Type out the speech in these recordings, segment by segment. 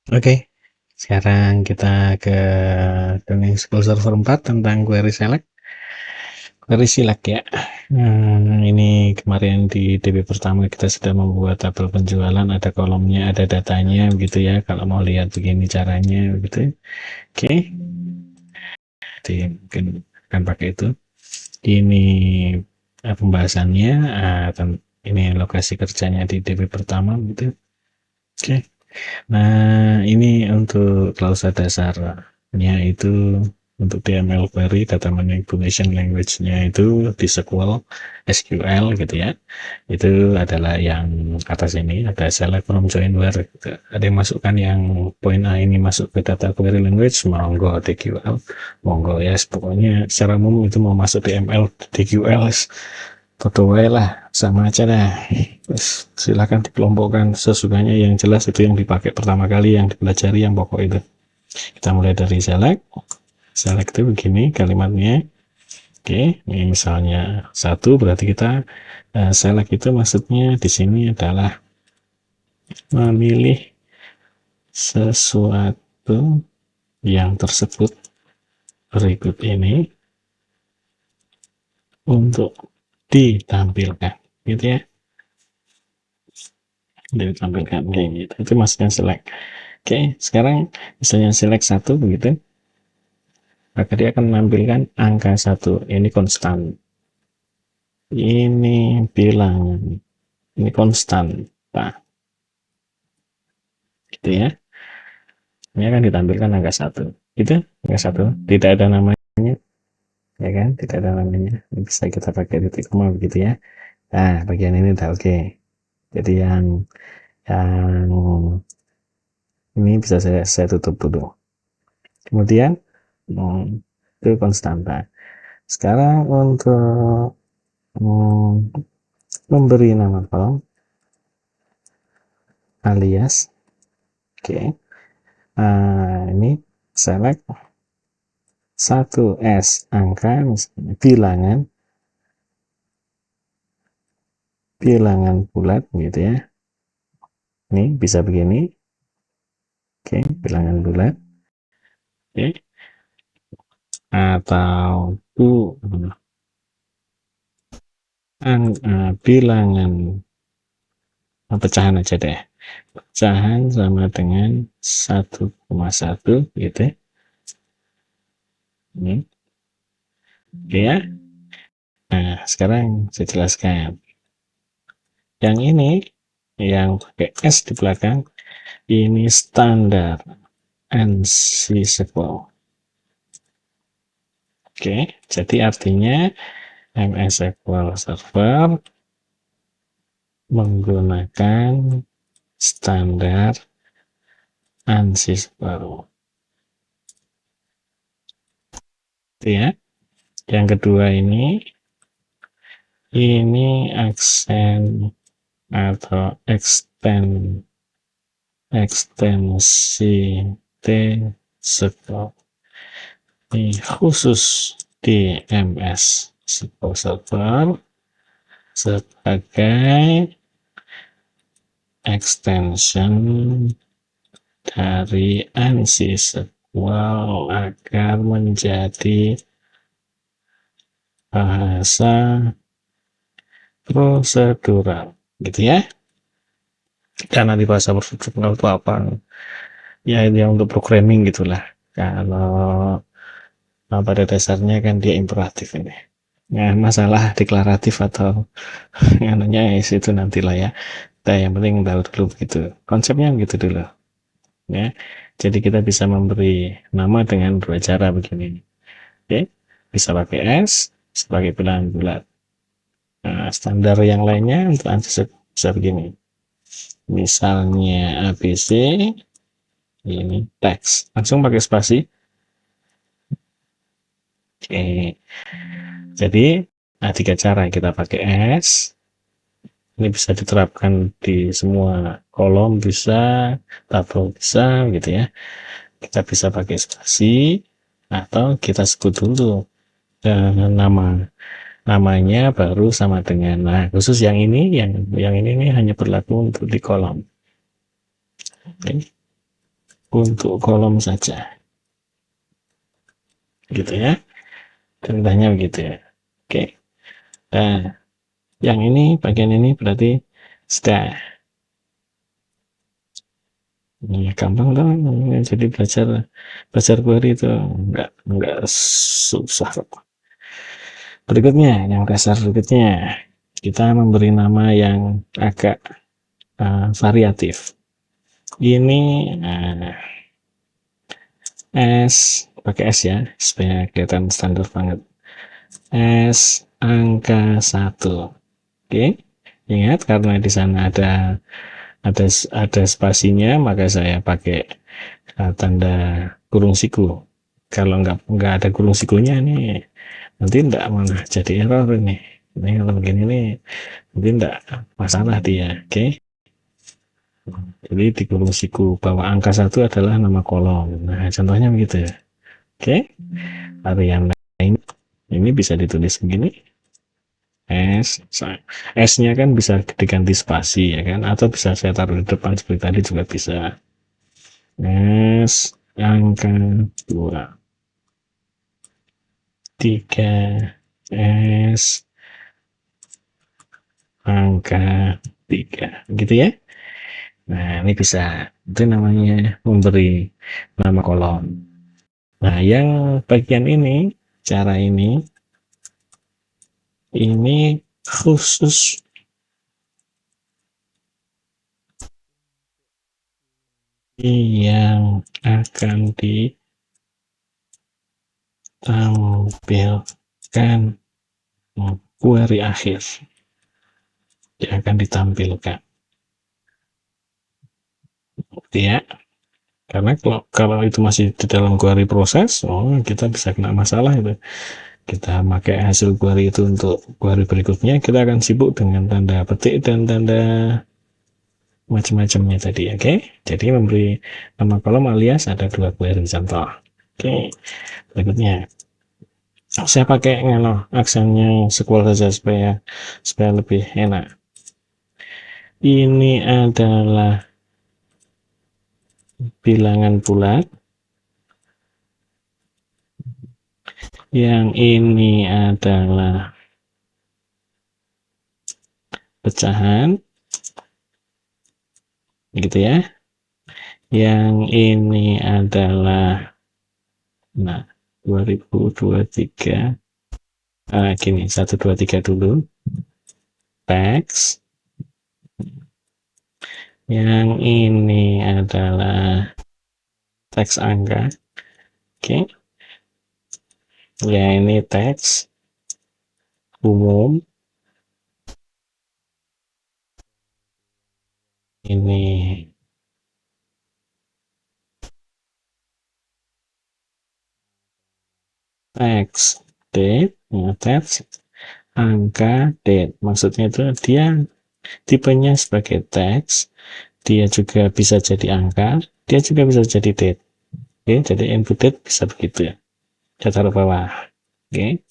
Oke, sekarang kita ke Tuning SQL Server 4 tentang query select. Query select ya. Ini kemarin di DB pertama kita sudah membuat tabel penjualan, ada kolomnya, ada datanya gitu ya. Kalau mau lihat begini caranya gitu. Oke, jadi mungkin akan pakai itu. Ini pembahasannya, ini lokasi kerjanya di DB pertama gitu. Oke. Nah, ini untuk klausa dasarnya itu untuk DML query, data manipulation language-nya itu di SQL gitu ya. Itu adalah yang atas ini, ada select from join where gitu. Ada yang masukkan yang poin A ini masuk ke data query language, monggo DQL, monggo ya. Pokoknya secara umum itu mau masuk DML, DQL, foto lah, sama aja dah. Terus silakan dikelompokkan sesukanya, yang jelas itu yang dipakai pertama kali, yang dipelajari yang pokok itu. Kita mulai dari select. Select itu begini kalimatnya. Oke, ini misalnya satu, berarti kita select itu maksudnya di sini adalah memilih sesuatu yang tersebut berikut ini untuk ditampilkan, gitu ya. Ditampilkan kayak gitu. Itu maksudnya select. Oke, sekarang misalnya select satu begitu, maka dia akan menampilkan angka satu. Ini konstan. Ini bilangan. Ini konstan. Nah, gitu ya. Ini akan ditampilkan angka satu. Gitu, angka satu. Tidak ada namanya, ya kan? Tidak ada namanya. Bisa kita pakai titik koma begitu ya. Nah, bagian ini udah oke. Jadi yang ini bisa saya tutup dulu. Kemudian itu konstanta. Sekarang untuk memberi nama kolom alias, oke. Ini select 1S angka, misalnya bilangan bulat gitu ya. Ini bisa begini, oke, bilangan bulat, oke. Atau bilangan pecahan aja deh. Pecahan sama dengan 1,1 gitu ya. Ini, oke ya. Nah, sekarang saya jelaskan. Yang ini, yang pakai S di belakang, ini standar ANSI SQL. Oke, jadi artinya MS SQL Server menggunakan standar ANSI SQL. Itu ya. Yang kedua ini aksen atau ekstensi T SQL. Ini khusus di MS SQL Server sebagai extension dari ANSI SQL agar menjadi bahasa prosedural gitu ya. Karena di bahasa prosedural itu apa ya, ini untuk programming gitulah. Kalau pada dasarnya kan dia imperatif ini. Nah, masalah deklaratif atau anunya itu nantilah ya. Nah, yang penting tahu dulu begitu. Konsepnya begitu dulu. Ya. Jadi kita bisa memberi nama dengan dua cara begini. Oke. Bisa pakai S, sebagai bilangan bulat. Nah, standar yang lainnya untuk ANSI bisa begini. Misalnya ABC, ini teks. Langsung pakai spasi. Oke. Jadi, tiga cara kita pakai S. Ini bisa diterapkan di semua kolom, bisa, tabel bisa, gitu ya. Kita bisa pakai spasi, atau kita sebut dulu namanya baru sama dengan, nah khusus yang ini, yang ini nih hanya berlaku untuk di kolom. Oke. untuk kolom saja, gitu ya. Ceritanya begitu ya. Oke. Nah, yang ini bagian ini berarti sudah. Ini gampang dong. Jadi belajar belajar query itu enggak susah kok. Berikutnya, yang dasar berikutnya, kita memberi nama yang agak variatif. Ini S, pakai S ya, supaya kelihatan standar banget. S angka 1. Oke. Ingat karena di sana ada spasinya, maka saya pakai tanda kurung siku. Kalau nggak ada kurung sikunya nih, nanti enggak malah jadi error ini. Ini kalau begini nih, nanti enggak masalah dia. Oke. Jadi di kurung siku bahwa angka 1 adalah nama kolom. Nah, contohnya begitu ya. Oke. Varian lain ini bisa ditulis begini. S-nya kan bisa diganti spasi ya kan, atau bisa saya taruh di depan seperti tadi juga bisa. S angka 2, 3, S angka 3, gitu ya. Nah, ini bisa, itu namanya memberi nama kolom. Nah, yang bagian ini, cara ini khusus yang akan ditampilkan query akhir yang akan ditampilkan, ya. Karena kalau itu masih di dalam query proses, kita bisa kena masalah itu. Kita pakai hasil query itu untuk query berikutnya, kita akan sibuk dengan tanda petik dan tanda macam-macamnya tadi. Oke. Jadi memberi nama kolom alias ada 2 query contoh. Oke. Berikutnya saya pakai aksennya scroll saja supaya lebih enak. Ini adalah bilangan bulat, yang ini adalah pecahan, gitu ya. Yang ini adalah 2023, gini, 1 2 3 dulu, teks. Yang ini adalah teks angka, oke. Ya, ini teks umum, ini teks date, teks angka date. Maksudnya itu dia tipenya sebagai teks, dia juga bisa jadi angka, dia juga bisa jadi date. Oke, jadi input date bisa begitu ya. Saya taruh bawah. Oke.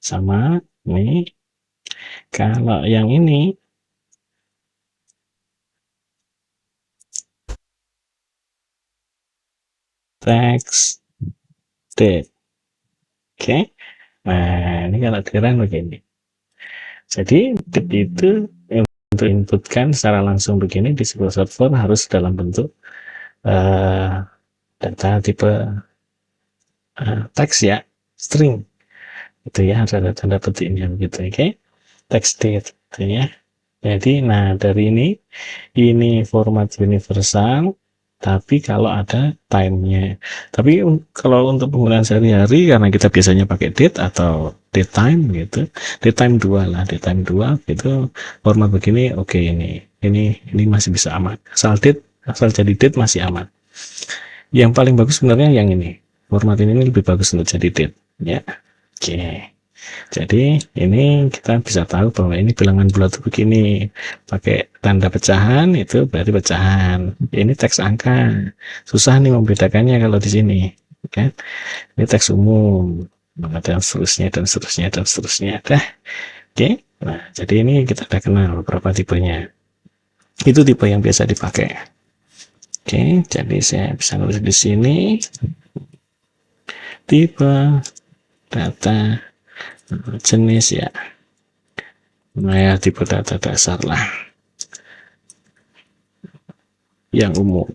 Sama ini. Kalau yang ini teks date. Oke. Nah, ini kalau keren begini. Jadi begitu untuk inputkan secara langsung begini di SQL Server harus dalam bentuk data tipe teks ya, string. Itu ya, harus ada tanda petiknya begitu. Oke. Text date gitu ya. Jadi, dari ini format universal, tapi kalau ada time-nya. Tapi kalau untuk penggunaan sehari-hari, karena kita biasanya pakai date atau date time gitu, date time 2 lah, date time 2 gitu, format begini, oke, ini masih bisa aman. Asal jadi date masih aman. Yang paling bagus sebenarnya yang ini. Format ini lebih bagus untuk jadi date, ya. Oke. Jadi ini kita bisa tahu bahwa ini bilangan bulat begini, pakai tanda pecahan itu berarti pecahan. Ini teks angka, susah nih membedakannya kalau di sini, kan? Ini teks umum, dan seterusnya dan seterusnya dan seterusnya. Oke. Nah, jadi ini kita udah kenal beberapa tipenya. Itu tipe yang biasa dipakai. Oke, jadi saya bisa nulis di sini tipe data jenis ya. Nah ya, tipe data dasar lah yang umum.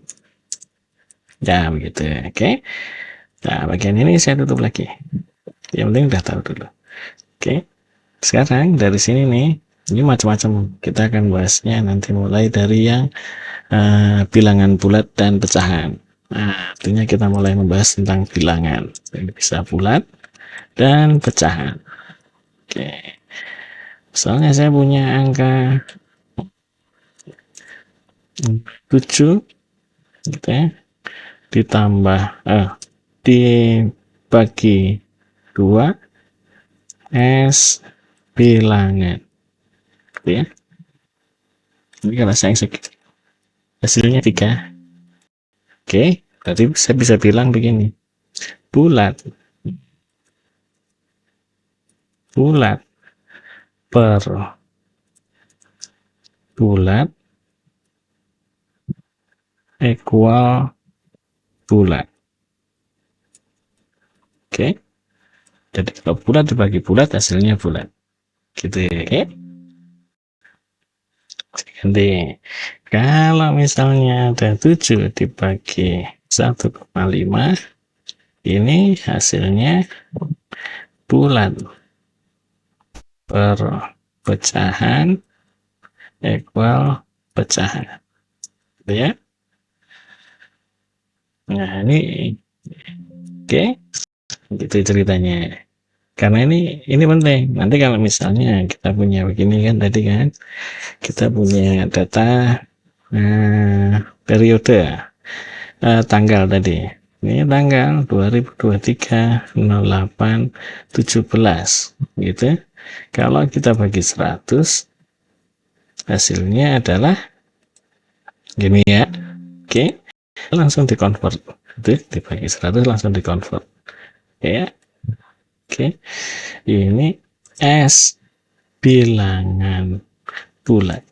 Ya begitu. Oke. Nah, bagian ini saya tutup lagi. Yang penting udah tahu dulu. Oke. Sekarang dari sini nih, ini macam-macam. Kita akan bahasnya nanti mulai dari yang bilangan bulat dan pecahan. Nah, artinya kita mulai membahas tentang bilangan. Ini bisa bulat dan pecahan. Oke. Soalnya saya punya angka 7 gitu ya, ditambah dibagi 2 S bilangan gitu ya. Ini kalau saya hasilnya 3. Oke, berarti saya bisa bilang begini. Bulat bulat per bulat equal bulat. Oke. Jadi kalau bulat dibagi bulat hasilnya bulat. Gitu ya. Oke. Ganti. Kalau misalnya ada 7 dibagi 1,5, ini hasilnya bulat per pecahan equal pecahan. Gitu ya. Nah, ini oke. Gitu ceritanya. Karena ini penting. Nanti kalau misalnya kita punya begini kan tadi kan, kita punya data periode tanggal tadi. Ini tanggal 2023 08 17 gitu. Kalau kita bagi 100 hasilnya adalah gini ya. Oke. Langsung dikonvert. Itu dibagi 100 langsung dikonvert. Ya. Oke. Ini S bilangan bulat.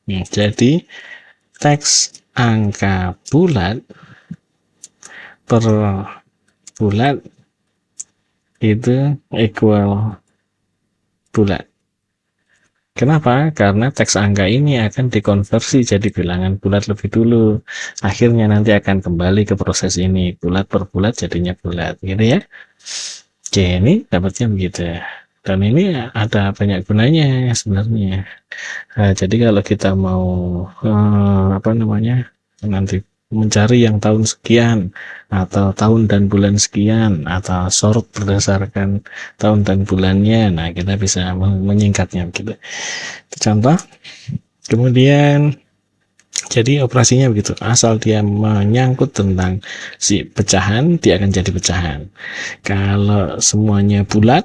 Jadi teks angka bulat per bulat itu equal bulat. Kenapa? Karena teks angka ini akan dikonversi jadi bilangan bulat lebih dulu. Akhirnya nanti akan kembali ke proses ini. Bulat per bulat jadinya bulat. Gitu ya. Oke, ini dapatnya begitu. Dan ini ada banyak gunanya sebenarnya. Jadi kalau kita mau nanti mencari yang tahun sekian atau tahun dan bulan sekian atau sort berdasarkan tahun dan bulannya, nah kita bisa menyingkatnya gitu. Contoh, kemudian jadi operasinya begitu, asal dia menyangkut tentang si pecahan, dia akan jadi pecahan. Kalau semuanya bulat,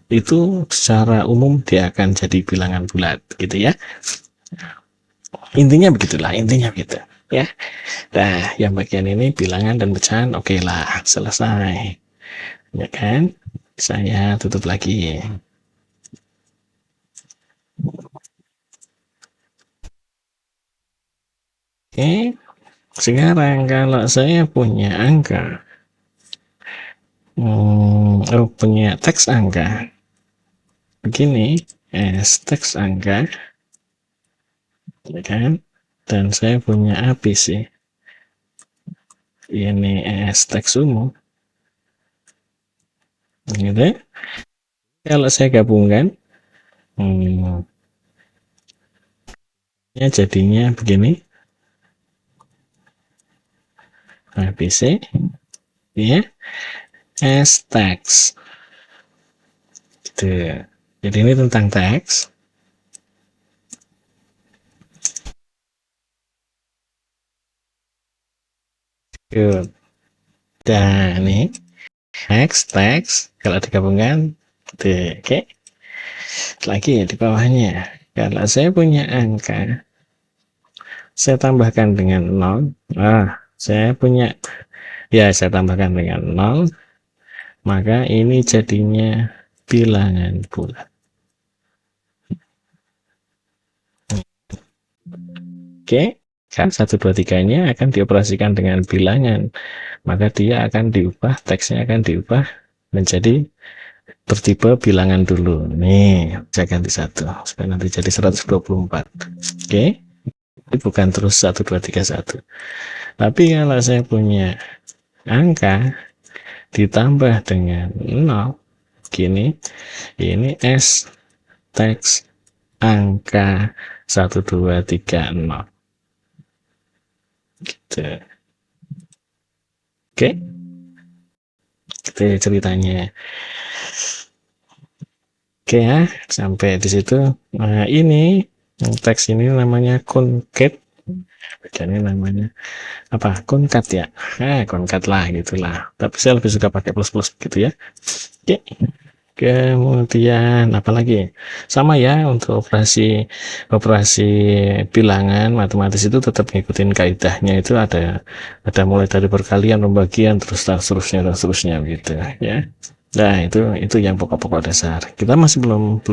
itu secara umum dia akan jadi bilangan bulat gitu ya. Intinya begitulah, intinya begitu ya. Nah, yang bagian ini bilangan dan pecahan, oke lah, selesai. Ya kan? Saya tutup lagi. Oke, sekarang kalau saya punya angka, punya teks angka, begini, teks angka, ya kan? Dan saya punya ABC. Ini teks umum. Gitu. Kalau saya gabungkan, ya jadinya begini. ABC, ya, teks. Gitu. Jadi ini tentang teks. Good. Dan ini teks kalau digabungkan gitu. Oke. Lagi di bawahnya, kalau saya punya angka, saya tambahkan dengan 0. Saya punya, ya saya tambahkan dengan 0, maka ini jadinya bilangan bulat. Oke, Kan 1, 2, 3-nya akan dioperasikan dengan bilangan, maka dia akan diubah, teksnya akan diubah menjadi bertipe bilangan dulu. Nih, saya ganti 1 supaya nanti jadi 124. Oke, ini bukan terus 1, 2, 3, 1. Tapi kalau saya punya angka ditambah dengan 0 gini, ini S teks angka 1, 2, 3, 0 gitu. Oke, itu ceritanya. Oke ya, sampai di situ. Nah, ini teks ini namanya concat, bacanya namanya apa? Concat ya. Concat lah gitulah. Tapi saya lebih suka pakai plus gitu ya. Oke. Kemudian apalagi? Sama ya, untuk operasi bilangan matematis itu tetap ngikutin kaidahnya, itu ada mulai dari perkalian, pembagian, terus seterusnya gitu ya. Nah, itu yang pokok-pokok dasar. Kita masih belum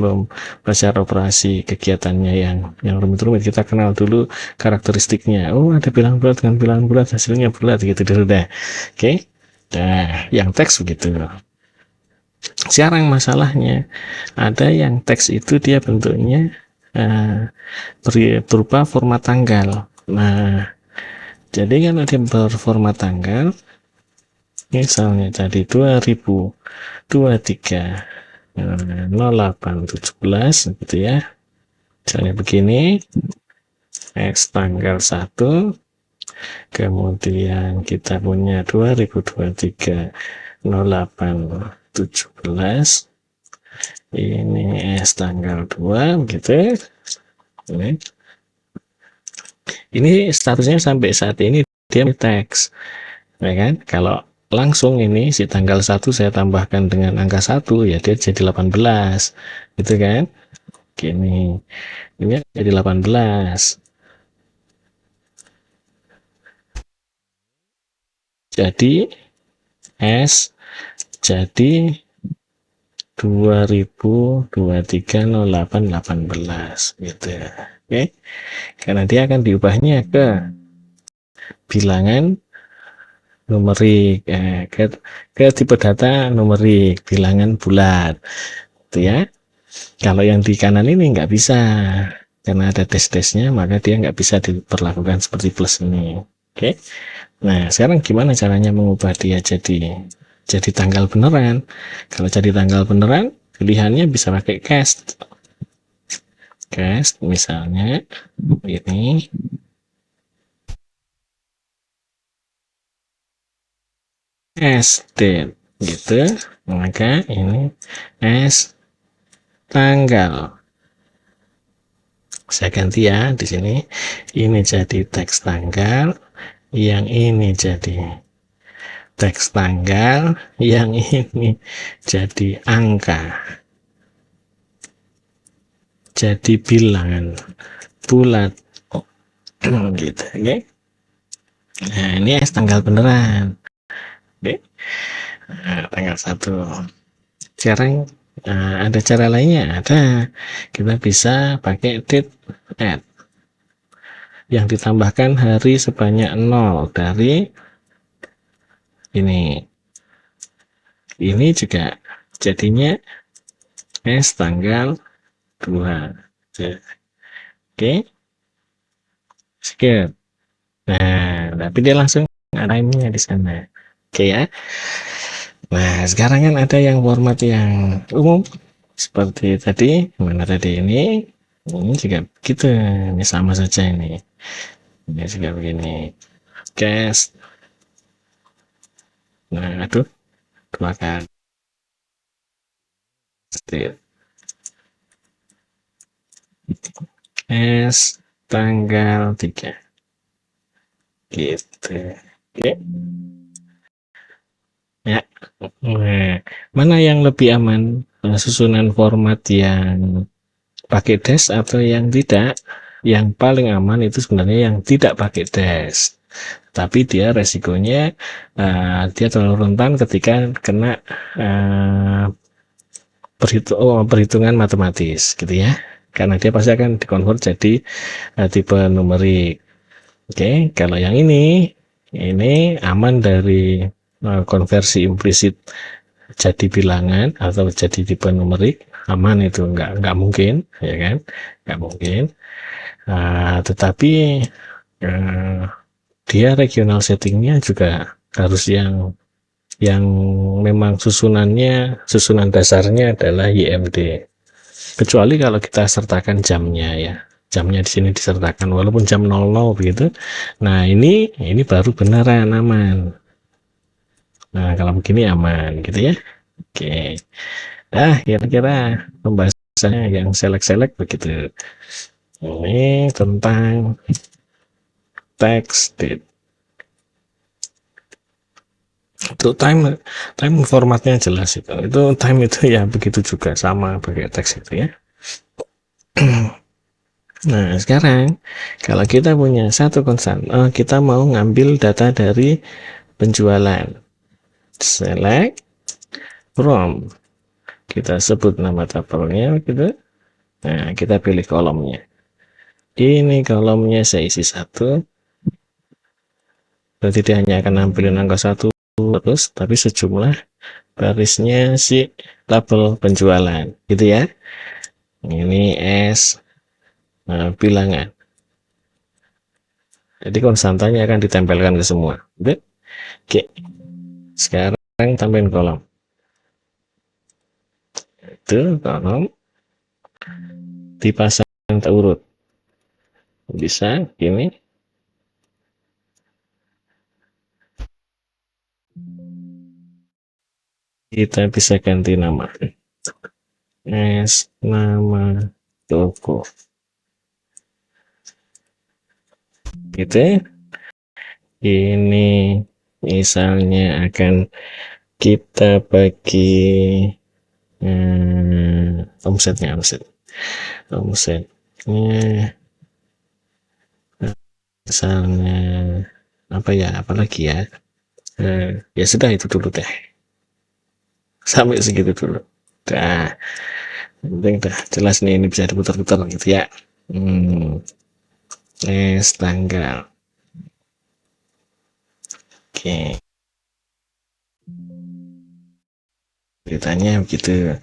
belajar operasi kegiatannya yang rumit-rumit. Kita kenal dulu karakteristiknya. Oh, ada bilangan bulat dengan bilangan bulat, hasilnya bulat gitu dulu deh. Oke. Nah, yang teks begitu. Sekarang masalahnya, ada yang teks itu dia bentuknya berupa format tanggal. Nah, jadi kalau dia berformat tanggal, misalnya tadi 2023 0817 gitu ya, misalnya begini, X tanggal 1, kemudian kita punya 2023 0817, ini S tanggal 2 gitu. Ini statusnya sampai saat ini dia teks, ya kan? Kalau langsung ini si tanggal 1 saya tambahkan dengan angka 1, ya dia jadi 18 gitu kan. Gini, ini jadi 18. Jadi S jadi 2023-08-18 gitu ya. Oke. Karena dia akan diubahnya ke bilangan numerik, ke tipe data numerik, bilangan bulat gitu ya. Kalau yang di kanan ini nggak bisa, karena ada tes-tesnya, maka dia nggak bisa diperlakukan seperti plus ini. Oke. Nah, sekarang gimana caranya mengubah dia jadi tanggal beneran? Kalau jadi tanggal beneran, pilihannya bisa pakai cast. Cast misalnya ini S date gitu, maka ini S tanggal. Saya ganti ya di sini. Ini jadi teks tanggal, yang ini jadi teks tanggal, yang ini jadi angka, jadi bilangan bulat gitu. Oke. Nah, ini S tanggal beneran. Oke. Nah, tanggal 1. Sekarang ada cara lainnya, ada. Kita bisa pakai date add yang ditambahkan hari sebanyak 0 dari ini juga jadinya S tanggal 2. Oke, skip. Nah, tapi dia langsung ada ini di sana. Oke ya. Nah, sekarang kan ada yang format yang umum seperti tadi, mana tadi ini juga gitu. Ini sama saja ini juga begini. Cast. Nah, aduh, 2 kali. S tanggal 3 gitu. Oke ya. Nah, mana yang lebih aman, susunan format yang pakai dash atau yang tidak? Yang paling aman itu sebenarnya yang tidak pakai dash, tapi dia resikonya dia terlalu rentan ketika kena perhitungan matematis gitu ya, karena dia pasti akan dikonvert jadi tipe numerik. Oke, kalau yang ini aman dari konversi implisit jadi bilangan atau jadi tipe numerik, aman, itu nggak mungkin, ya kan, nggak mungkin. Tetapi uh, dia regional settingnya juga harus yang memang susunan dasarnya adalah YMD, kecuali kalau kita sertakan jamnya, ya, jamnya di sini disertakan walaupun jam 00 begitu. Nah, ini baru beneran aman. Nah, kalau begini aman gitu ya. Oke. Nah, kira-kira pembahasannya yang selek-selek begitu. Ini tentang text date. Itu time formatnya jelas itu. Itu time itu ya begitu juga, sama pakai teks itu ya. Nah, sekarang kalau kita punya satu konstan, kita mau ngambil data dari penjualan. Select from. Kita sebut nama tabelnya gitu. Nah, kita pilih kolomnya. Ini kolomnya saya isi satu. Berarti dia hanya akan nampilin angka satu terus, tapi sejumlah barisnya si tabel penjualan, gitu ya. Ini S bilangan. Jadi konstantanya akan ditempelkan ke semua. Oke. Sekarang tambahin kolom. Itu kolom dipasang urut. Bisa gini. Kita bisa ganti nama. S nama toko. Gitu. Ini misalnya akan kita bagi omsetnya misalnya apa ya, apalagi ya, ya sudah itu dulu deh, sampai segitu dulu. Dah, penting dah jelas nih, ini bisa diputar-putar gitu ya. Tanggal. Oke, ceritanya begitu.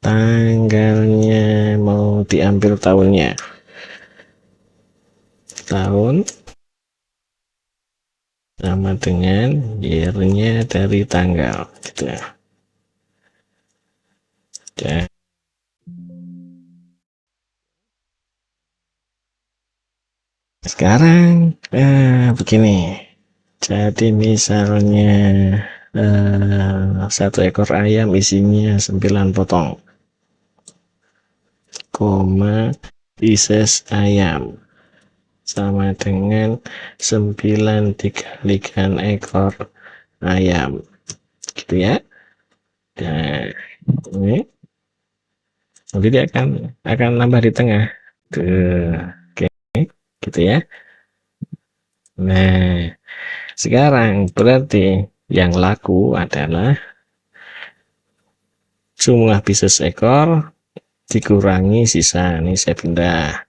Tanggalnya mau diambil tahunnya, tahun sama dengan year-nya dari tanggal gitu. Dan sekarang begini. Jadi misalnya satu ekor ayam isinya 9 potong, koma pieces ayam sama dengan 9 dikalikan ekor ayam, gitu ya. Nah, ini nanti dia akan nambah di tengah tuh. Oke, gitu ya. Nah, sekarang berarti yang laku adalah jumlah pieces ekor dikurangi sisa. Ini saya pindah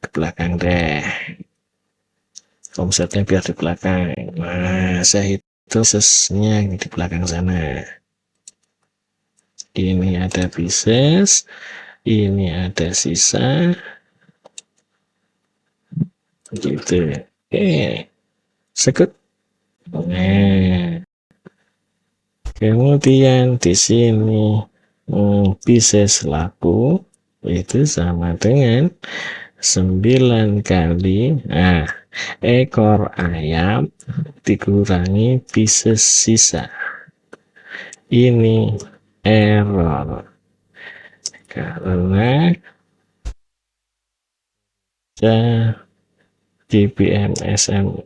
ke belakang deh, omsetnya biar di belakang. Nah, saya hitung piecesnya di belakang sana. Ini ada pieces, ini ada sisa, gitu. Oke, sekut. Nah, kemudian di sini pieces laku itu sama dengan 9 kali ekor ayam dikurangi pieces sisa. Ini error karena GPMSM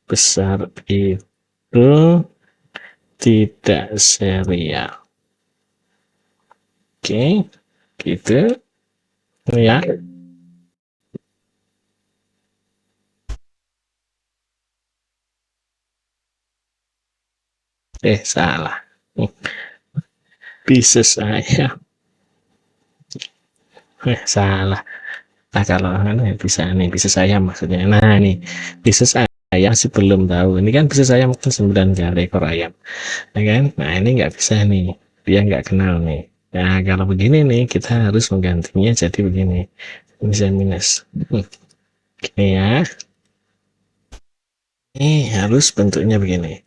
besar itu tidak serial. Oke, gitu ya. Salah. Pieces ayam. Salah. Nah, kalau ya bisa nih, bisnis ayam maksudnya. Nah, nih, bisnis ayam sih belum tahu. Ini kan bisnis ayam kan 9 kali ekor ayam, ya kan? Nah, ini nggak bisa nih. Dia nggak kenal nih. Nah, kalau begini nih, kita harus menggantinya jadi begini. Bisa minus. Gini ya. Ini harus bentuknya begini.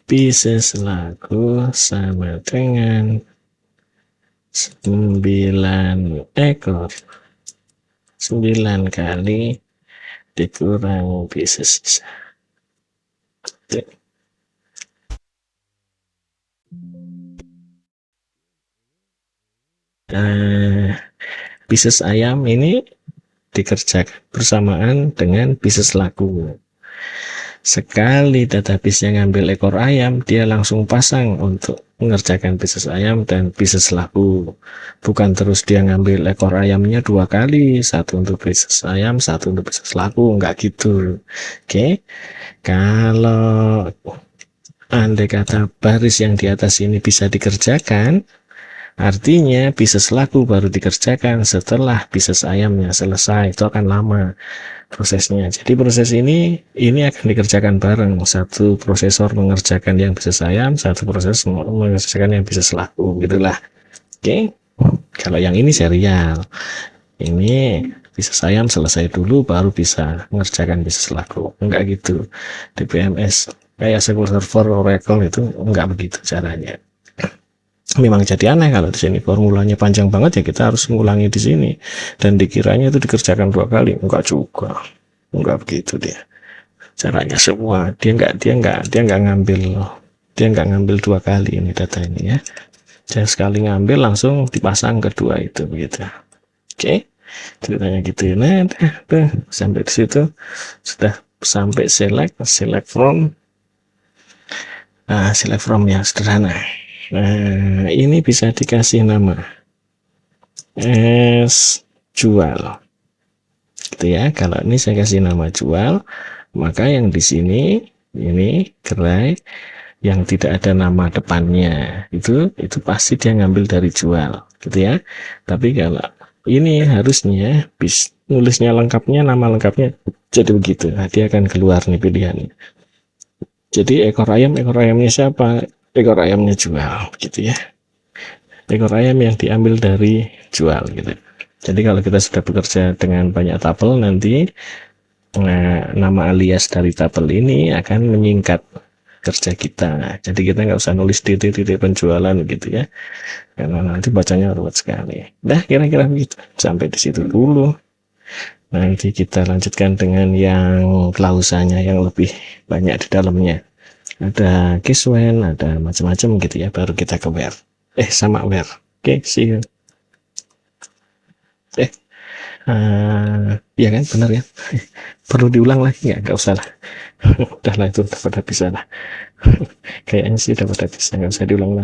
Bisnis laku sama dengan 9 ekor. 9 kali dikurang bisnis. Bisnis ayam ini dikerjakan bersamaan dengan bisnis laku. Sekali database-nya ngambil ekor ayam, dia langsung pasang untuk mengerjakan bisnis ayam dan bisnis laku. Bukan terus dia ngambil ekor ayamnya 2 kali, satu untuk bisnis ayam, satu untuk bisnis laku, enggak gitu. Oke. Kalau andai kata baris yang di atas ini bisa dikerjakan, artinya bisnis laku baru dikerjakan setelah bisnis ayamnya selesai. Itu akan lama prosesnya. Jadi proses ini akan dikerjakan bareng. Satu prosesor mengerjakan yang bisnis ayam, satu proses mengerjakan yang bisnis laku, gitulah. Oke. Kalau yang ini serial. Ini bisnis ayam selesai dulu baru bisa mengerjakan bisnis laku. Enggak gitu. Di PMS kayak SQL Server, Oracle itu enggak begitu caranya. Memang jadi aneh kalau di sini formulanya panjang banget, ya kita harus mengulangi di sini dan dikiranya itu dikerjakan 2 kali. Enggak juga, enggak begitu dia caranya semua. Dia nggak ngambil 2 kali ini data ini ya. Saya sekali ngambil langsung dipasang kedua itu begitu. Oke, ceritanya gitu. Nah, tuh sampai di situ sudah sampai select from. Nah, select from yang sederhana. Nah, ini bisa dikasih nama es jual, gitu ya. Kalau ini saya kasih nama jual, maka yang di sini ini gerai yang tidak ada nama depannya itu pasti dia ngambil dari jual, gitu ya. Tapi kalau ini harusnya nulisnya lengkapnya, nama lengkapnya jadi begitu. Nah, dia akan keluar nih pilihannya. Jadi ekor ayamnya siapa? Ekor ayamnya jual, gitu ya. Ekor ayam yang diambil dari jual, gitu. Jadi kalau kita sudah bekerja dengan banyak tabel, nanti nama alias dari tabel ini akan menyingkat kerja kita. Jadi kita nggak usah nulis titik-titik penjualan gitu ya, karena nanti bacanya ruwet sekali. Nah, kira-kira begitu. Sampai di situ dulu. Nanti kita lanjutkan dengan yang klausanya yang lebih banyak di dalamnya. Ada case when, ada macam-macam gitu ya, baru kita ke where. Sama where. Oke, see you. Ya kan, benar ya. Perlu diulang lagi nggak usah lah. Udah lah, itu udah pada bisa lah. Kayaknya sih udah pada bisa, nggak usah diulang lagi.